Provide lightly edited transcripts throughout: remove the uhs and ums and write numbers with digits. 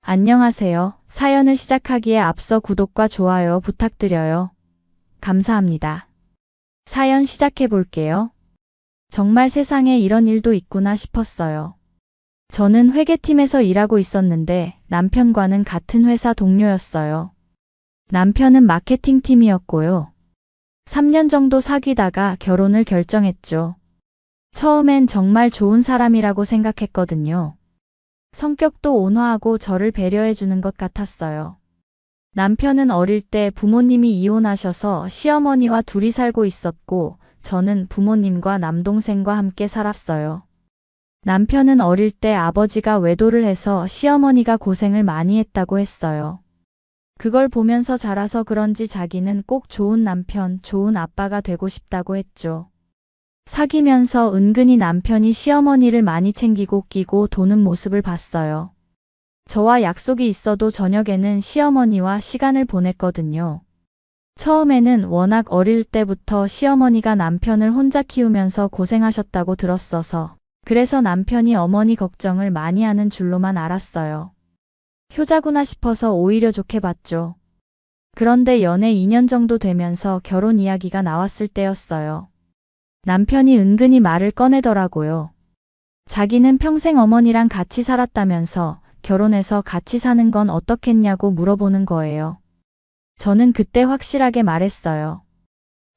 안녕하세요. 사연을 시작하기에 앞서 구독과 좋아요 부탁드려요. 감사합니다. 사연 시작해 볼게요. 정말 세상에 이런 일도 있구나 싶었어요. 저는 회계팀에서 일하고 있었는데 남편과는 같은 회사 동료였어요. 남편은 마케팅팀이었고요. 3년 정도 사귀다가 결혼을 결정했죠. 처음엔 정말 좋은 사람이라고 생각했거든요. 성격도 온화하고 저를 배려해 주는 것 같았어요. 남편은 어릴 때 부모님이 이혼하셔서 시어머니와 둘이 살고 있었고, 저는 부모님과 남동생과 함께 살았어요. 남편은 어릴 때 아버지가 외도를 해서 시어머니가 고생을 많이 했다고 했어요. 그걸 보면서 자라서 그런지 자기는 꼭 좋은 남편, 좋은 아빠가 되고 싶다고 했죠. 사귀면서 은근히 남편이 시어머니를 많이 챙기고 끼고 도는 모습을 봤어요. 저와 약속이 있어도 저녁에는 시어머니와 시간을 보냈거든요. 처음에는 워낙 어릴 때부터 시어머니가 남편을 혼자 키우면서 고생하셨다고 들었어서 그래서 남편이 어머니 걱정을 많이 하는 줄로만 알았어요. 효자구나 싶어서 오히려 좋게 봤죠. 그런데 연애 2년 정도 되면서 결혼 이야기가 나왔을 때였어요. 남편이 은근히 말을 꺼내더라고요. 자기는 평생 어머니랑 같이 살았다면서 결혼해서 같이 사는 건 어떻겠냐고 물어보는 거예요. 저는 그때 확실하게 말했어요.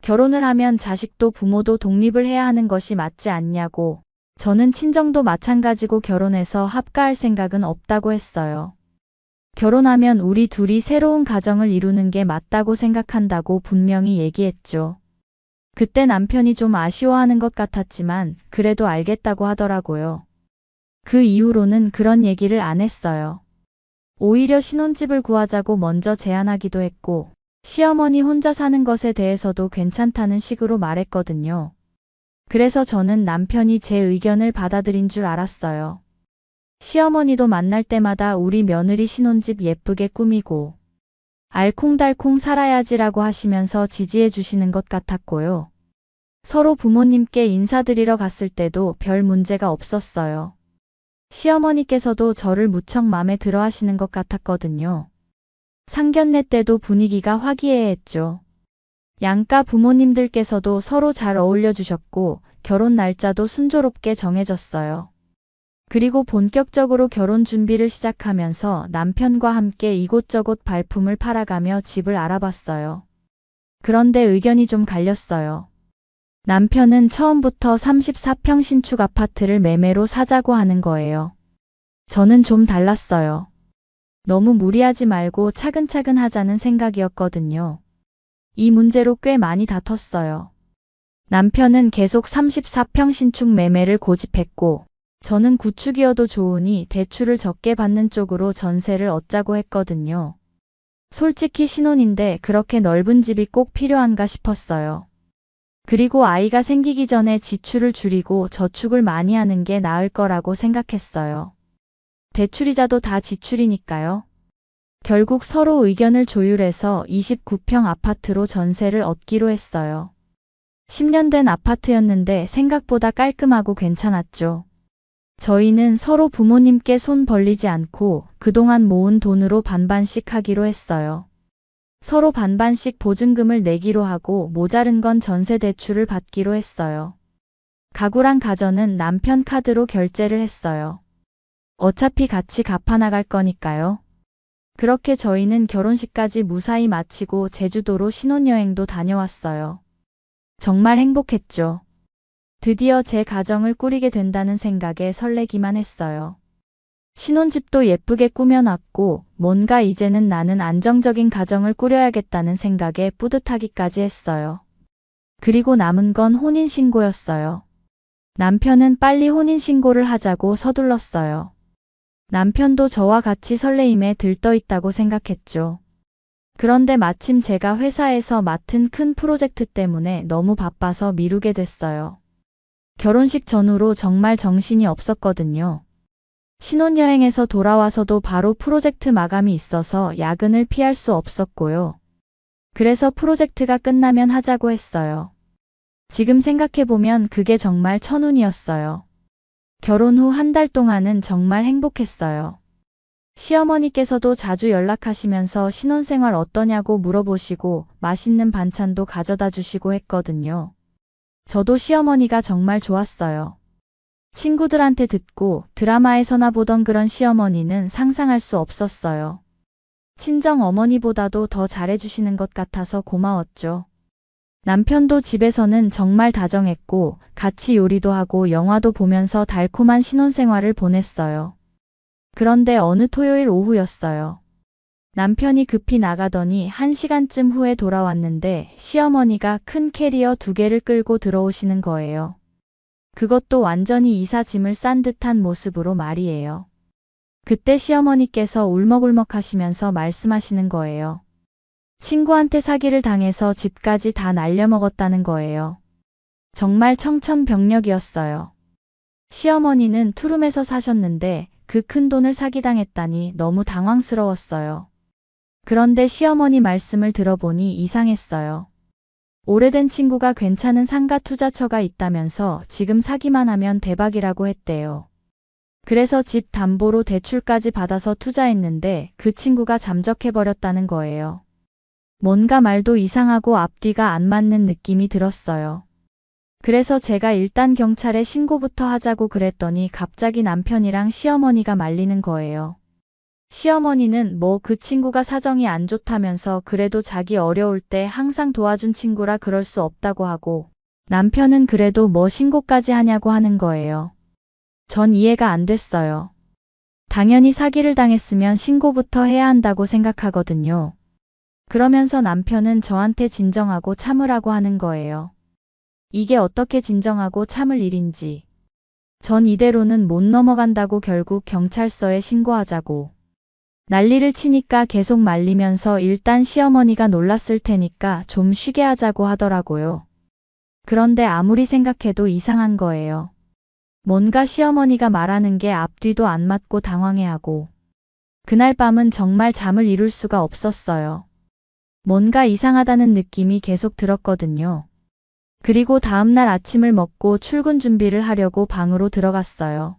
결혼을 하면 자식도 부모도 독립을 해야 하는 것이 맞지 않냐고. 저는 친정도 마찬가지고 결혼해서 합가할 생각은 없다고 했어요. 결혼하면 우리 둘이 새로운 가정을 이루는 게 맞다고 생각한다고 분명히 얘기했죠. 그때 남편이 좀 아쉬워하는 것 같았지만 그래도 알겠다고 하더라고요. 그 이후로는 그런 얘기를 안 했어요. 오히려 신혼집을 구하자고 먼저 제안하기도 했고 시어머니 혼자 사는 것에 대해서도 괜찮다는 식으로 말했거든요. 그래서 저는 남편이 제 의견을 받아들인 줄 알았어요. 시어머니도 만날 때마다 우리 며느리 신혼집 예쁘게 꾸미고 알콩달콩 살아야지라고 하시면서 지지해 주시는 것 같았고요. 서로 부모님께 인사드리러 갔을 때도 별 문제가 없었어요. 시어머니께서도 저를 무척 마음에 들어 하시는 것 같았거든요. 상견례 때도 분위기가 화기애애했죠. 양가 부모님들께서도 서로 잘 어울려 주셨고 결혼 날짜도 순조롭게 정해졌어요. 그리고 본격적으로 결혼 준비를 시작하면서 남편과 함께 이곳저곳 발품을 팔아가며 집을 알아봤어요. 그런데 의견이 좀 갈렸어요. 남편은 처음부터 34평 신축 아파트를 매매로 사자고 하는 거예요. 저는 좀 달랐어요. 너무 무리하지 말고 차근차근 하자는 생각이었거든요. 이 문제로 꽤 많이 다퉜어요. 남편은 계속 34평 신축 매매를 고집했고 저는 구축이어도 좋으니 대출을 적게 받는 쪽으로 전세를 얻자고 했거든요. 솔직히 신혼인데 그렇게 넓은 집이 꼭 필요한가 싶었어요. 그리고 아이가 생기기 전에 지출을 줄이고 저축을 많이 하는 게 나을 거라고 생각했어요. 대출이자도 다 지출이니까요. 결국 서로 의견을 조율해서 29평 아파트로 전세를 얻기로 했어요. 10년 된 아파트였는데 생각보다 깔끔하고 괜찮았죠. 저희는 서로 부모님께 손 벌리지 않고 그동안 모은 돈으로 반반씩 하기로 했어요. 서로 반반씩 보증금을 내기로 하고 모자른 건 전세 대출을 받기로 했어요. 가구랑 가전은 남편 카드로 결제를 했어요. 어차피 같이 갚아나갈 거니까요. 그렇게 저희는 결혼식까지 무사히 마치고 제주도로 신혼여행도 다녀왔어요. 정말 행복했죠. 드디어 제 가정을 꾸리게 된다는 생각에 설레기만 했어요. 신혼집도 예쁘게 꾸며놨고 뭔가 이제는 나는 안정적인 가정을 꾸려야겠다는 생각에 뿌듯하기까지 했어요. 그리고 남은 건 혼인신고였어요. 남편은 빨리 혼인신고를 하자고 서둘렀어요. 남편도 저와 같이 설레임에 들떠있다고 생각했죠. 그런데 마침 제가 회사에서 맡은 큰 프로젝트 때문에 너무 바빠서 미루게 됐어요. 결혼식 전후로 정말 정신이 없었거든요. 신혼여행에서 돌아와서도 바로 프로젝트 마감이 있어서 야근을 피할 수 없었고요. 그래서 프로젝트가 끝나면 하자고 했어요. 지금 생각해보면 그게 정말 천운이었어요. 결혼 후 한 달 동안은 정말 행복했어요. 시어머니께서도 자주 연락하시면서 신혼생활 어떠냐고 물어보시고 맛있는 반찬도 가져다 주시고 했거든요. 저도 시어머니가 정말 좋았어요. 친구들한테 듣고 드라마에서나 보던 그런 시어머니는 상상할 수 없었어요. 친정 어머니보다도 더 잘해주시는 것 같아서 고마웠죠. 남편도 집에서는 정말 다정했고 같이 요리도 하고 영화도 보면서 달콤한 신혼생활을 보냈어요. 그런데 어느 토요일 오후였어요. 남편이 급히 나가더니 1시간쯤 후에 돌아왔는데 시어머니가 큰 캐리어 2개를 끌고 들어오시는 거예요. 그것도 완전히 이사 짐을 싼 듯한 모습으로 말이에요. 그때 시어머니께서 울먹울먹 하시면서 말씀하시는 거예요. 친구한테 사기를 당해서 집까지 다 날려먹었다는 거예요. 정말 청천벽력이었어요. 시어머니는 투룸에서 사셨는데 그 큰 돈을 사기당했다니 너무 당황스러웠어요. 그런데 시어머니 말씀을 들어보니 이상했어요. 오래된 친구가 괜찮은 상가 투자처가 있다면서 지금 사기만 하면 대박이라고 했대요. 그래서 집 담보로 대출까지 받아서 투자했는데 그 친구가 잠적해버렸다는 거예요. 뭔가 말도 이상하고 앞뒤가 안 맞는 느낌이 들었어요. 그래서 제가 일단 경찰에 신고부터 하자고 그랬더니 갑자기 남편이랑 시어머니가 말리는 거예요. 시어머니는 뭐 그 친구가 사정이 안 좋다면서 그래도 자기 어려울 때 항상 도와준 친구라 그럴 수 없다고 하고, 남편은 그래도 뭐 신고까지 하냐고 하는 거예요. 전 이해가 안 됐어요. 당연히 사기를 당했으면 신고부터 해야 한다고 생각하거든요. 그러면서 남편은 저한테 진정하고 참으라고 하는 거예요. 이게 어떻게 진정하고 참을 일인지. 전 이대로는 못 넘어간다고 결국 경찰서에 신고하자고. 난리를 치니까 계속 말리면서 일단 시어머니가 놀랐을 테니까 좀 쉬게 하자고 하더라고요. 그런데 아무리 생각해도 이상한 거예요. 뭔가 시어머니가 말하는 게 앞뒤도 안 맞고 당황해하고. 그날 밤은 정말 잠을 이룰 수가 없었어요. 뭔가 이상하다는 느낌이 계속 들었거든요. 그리고 다음날 아침을 먹고 출근 준비를 하려고 방으로 들어갔어요.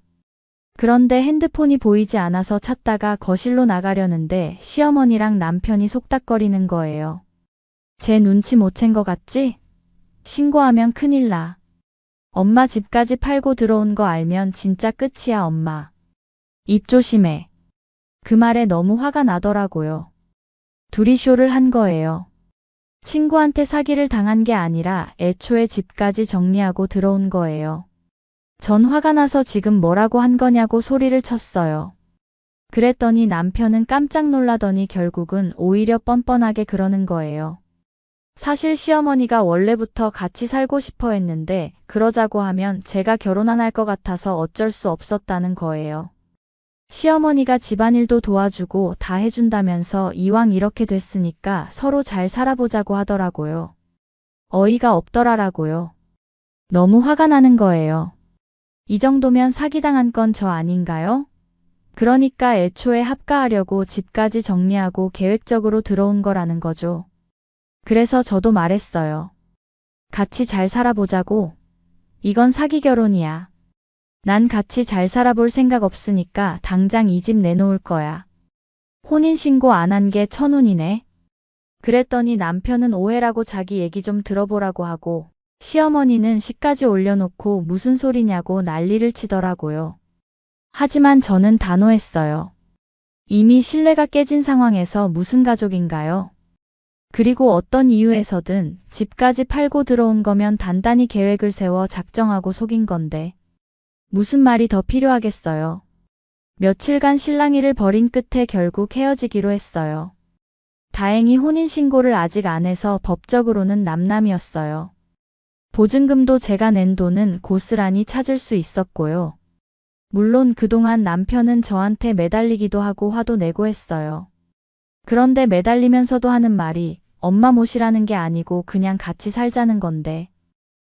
그런데 핸드폰이 보이지 않아서 찾다가 거실로 나가려는데 시어머니랑 남편이 속닥거리는 거예요. 제 눈치 못 챈 거 같지? 신고하면 큰일 나. 엄마 집까지 팔고 들어온 거 알면 진짜 끝이야, 엄마. 입 조심해. 그 말에 너무 화가 나더라고요. 둘이 쇼를 한 거예요. 친구한테 사기를 당한 게 아니라 애초에 집까지 정리하고 들어온 거예요. 전 화가 나서 지금 뭐라고 한 거냐고 소리를 쳤어요. 그랬더니 남편은 깜짝 놀라더니 결국은 오히려 뻔뻔하게 그러는 거예요. 사실 시어머니가 원래부터 같이 살고 싶어 했는데 그러자고 하면 제가 결혼 안 할 것 같아서 어쩔 수 없었다는 거예요. 시어머니가 집안일도 도와주고 다 해준다면서 이왕 이렇게 됐으니까 서로 잘 살아보자고 하더라고요. 어이가 없더라라고요. 너무 화가 나는 거예요. 이 정도면 사기당한 건 저 아닌가요? 그러니까 애초에 합가하려고 집까지 정리하고 계획적으로 들어온 거라는 거죠. 그래서 저도 말했어요. 같이 잘 살아보자고. 이건 사기 결혼이야. 난 같이 잘 살아볼 생각 없으니까 당장 이 집 내놓을 거야. 혼인신고 안 한 게 천운이네. 그랬더니 남편은 오해라고 자기 얘기 좀 들어보라고 하고 시어머니는 시까지 올려놓고 무슨 소리냐고 난리를 치더라고요. 하지만 저는 단호했어요. 이미 신뢰가 깨진 상황에서 무슨 가족인가요? 그리고 어떤 이유에서든 집까지 팔고 들어온 거면 단단히 계획을 세워 작정하고 속인 건데. 무슨 말이 더 필요하겠어요. 며칠간 실랑이를 벌인 끝에 결국 헤어지기로 했어요. 다행히 혼인신고를 아직 안 해서 법적으로는 남남이었어요. 보증금도 제가 낸 돈은 고스란히 찾을 수 있었고요. 물론 그동안 남편은 저한테 매달리기도 하고 화도 내고 했어요. 그런데 매달리면서도 하는 말이 엄마 모시라는 게 아니고 그냥 같이 살자는 건데.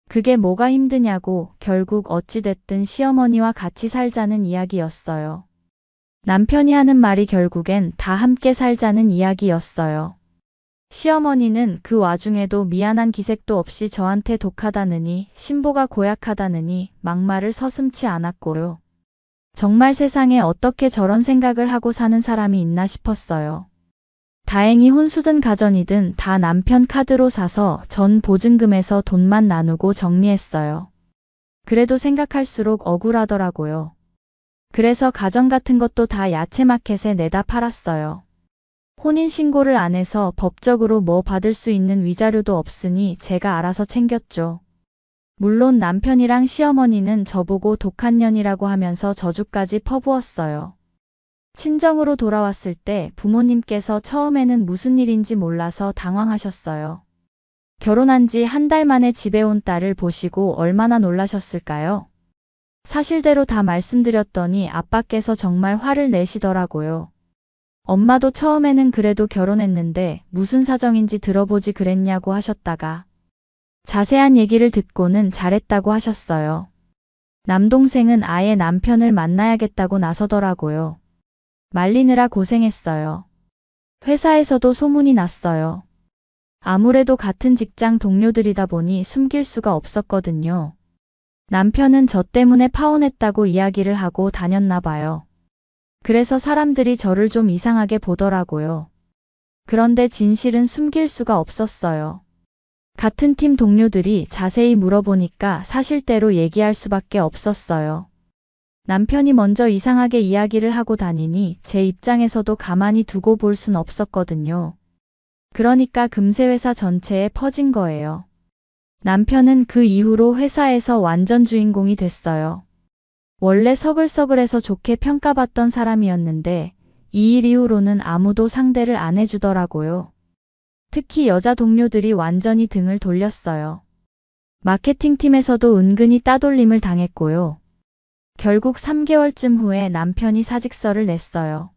그게 뭐가 힘드냐고 결국 어찌됐든 시어머니와 같이 살자는 이야기였어요. 남편이 하는 말이 결국엔 다 함께 살자는 이야기였어요. 시어머니는 그 와중에도 미안한 기색도 없이 저한테 독하다느니 신보가 고약하다느니 막말을 서슴지 않았고요. 정말 세상에 어떻게 저런 생각을 하고 사는 사람이 있나 싶었어요. 다행히 혼수든 가전이든 다 남편 카드로 사서 전 보증금에서 돈만 나누고 정리했어요. 그래도 생각할수록 억울하더라고요. 그래서 가전 같은 것도 다 야채마켓에 내다 팔았어요. 혼인신고를 안 해서 법적으로 뭐 받을 수 있는 위자료도 없으니 제가 알아서 챙겼죠. 물론 남편이랑 시어머니는 저보고 독한 년이라고 하면서 저주까지 퍼부었어요. 친정으로 돌아왔을 때 부모님께서 처음에는 무슨 일인지 몰라서 당황하셨어요. 결혼한 지 한 달 만에 집에 온 딸을 보시고 얼마나 놀라셨을까요? 사실대로 다 말씀드렸더니 아빠께서 정말 화를 내시더라고요. 엄마도 처음에는 그래도 결혼했는데 무슨 사정인지 들어보지 그랬냐고 하셨다가 자세한 얘기를 듣고는 잘했다고 하셨어요. 남동생은 아예 남편을 만나야겠다고 나서더라고요. 말리느라 고생했어요. 회사에서도 소문이 났어요. 아무래도 같은 직장 동료들이다 보니 숨길 수가 없었거든요. 남편은 저 때문에 파혼했다고 이야기를 하고 다녔나 봐요. 그래서 사람들이 저를 좀 이상하게 보더라고요. 그런데 진실은 숨길 수가 없었어요. 같은 팀 동료들이 자세히 물어보니까 사실대로 얘기할 수밖에 없었어요. 남편이 먼저 이상하게 이야기를 하고 다니니 제 입장에서도 가만히 두고 볼 순 없었거든요. 그러니까 금세 회사 전체에 퍼진 거예요. 남편은 그 이후로 회사에서 완전 주인공이 됐어요. 원래 서글서글해서 좋게 평가받던 사람이었는데 이 일 이후로는 아무도 상대를 안 해주더라고요. 특히 여자 동료들이 완전히 등을 돌렸어요. 마케팅팀에서도 은근히 따돌림을 당했고요. 결국 3개월쯤 후에 남편이 사직서를 냈어요.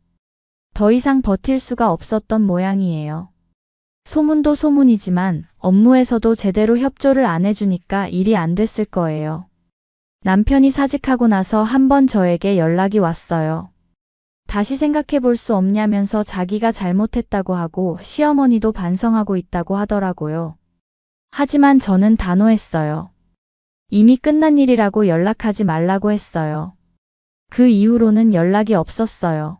더 이상 버틸 수가 없었던 모양이에요. 소문도 소문이지만 업무에서도 제대로 협조를 안 해주니까 일이 안 됐을 거예요. 남편이 사직하고 나서 한 번 저에게 연락이 왔어요. 다시 생각해 볼 수 없냐면서 자기가 잘못했다고 하고 시어머니도 반성하고 있다고 하더라고요. 하지만 저는 단호했어요. 이미 끝난 일이라고 연락하지 말라고 했어요. 그 이후로는 연락이 없었어요.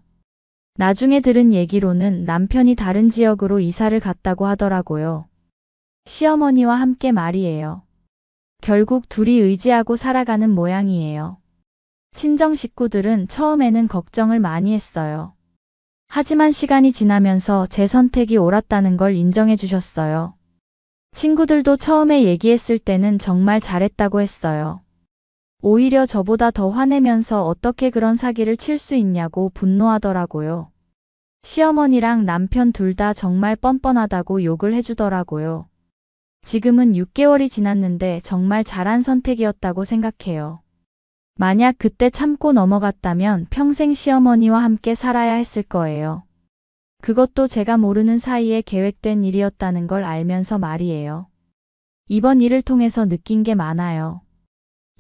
나중에 들은 얘기로는 남편이 다른 지역으로 이사를 갔다고 하더라고요. 시어머니와 함께 말이에요. 결국 둘이 의지하고 살아가는 모양이에요. 친정 식구들은 처음에는 걱정을 많이 했어요. 하지만 시간이 지나면서 제 선택이 옳았다는 걸 인정해 주셨어요. 친구들도 처음에 얘기했을 때는 정말 잘했다고 했어요. 오히려 저보다 더 화내면서 어떻게 그런 사기를 칠 수 있냐고 분노하더라고요. 시어머니랑 남편 둘 다 정말 뻔뻔하다고 욕을 해주더라고요. 지금은 6개월이 지났는데 정말 잘한 선택이었다고 생각해요. 만약 그때 참고 넘어갔다면 평생 시어머니와 함께 살아야 했을 거예요. 그것도 제가 모르는 사이에 계획된 일이었다는 걸 알면서 말이에요. 이번 일을 통해서 느낀 게 많아요.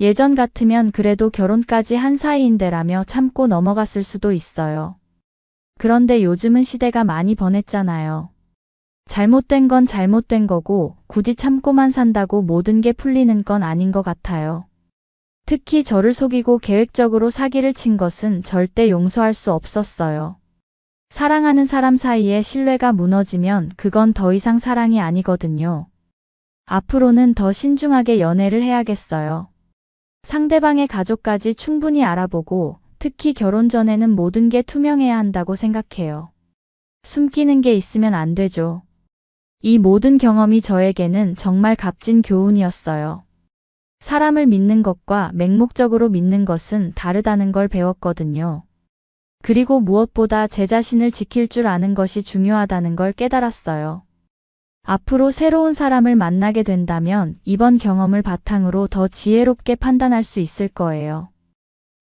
예전 같으면 그래도 결혼까지 한 사이인데라며 참고 넘어갔을 수도 있어요. 그런데 요즘은 시대가 많이 변했잖아요. 잘못된 건 잘못된 거고 굳이 참고만 산다고 모든 게 풀리는 건 아닌 것 같아요. 특히 저를 속이고 계획적으로 사기를 친 것은 절대 용서할 수 없었어요. 사랑하는 사람 사이에 신뢰가 무너지면 그건 더 이상 사랑이 아니거든요. 앞으로는 더 신중하게 연애를 해야겠어요. 상대방의 가족까지 충분히 알아보고 특히 결혼 전에는 모든 게 투명해야 한다고 생각해요. 숨기는 게 있으면 안 되죠. 이 모든 경험이 저에게는 정말 값진 교훈이었어요. 사람을 믿는 것과 맹목적으로 믿는 것은 다르다는 걸 배웠거든요. 그리고 무엇보다 제 자신을 지킬 줄 아는 것이 중요하다는 걸 깨달았어요. 앞으로 새로운 사람을 만나게 된다면 이번 경험을 바탕으로 더 지혜롭게 판단할 수 있을 거예요.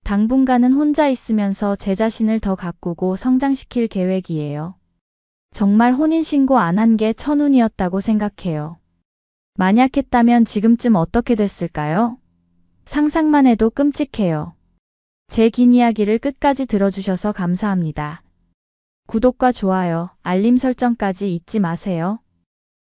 당분간은 혼자 있으면서 제 자신을 더 가꾸고 성장시킬 계획이에요. 정말 혼인신고 안 한 게 천운이었다고 생각해요. 만약 했다면 지금쯤 어떻게 됐을까요? 상상만 해도 끔찍해요. 제 긴 이야기를 끝까지 들어주셔서 감사합니다. 구독과 좋아요, 알림 설정까지 잊지 마세요.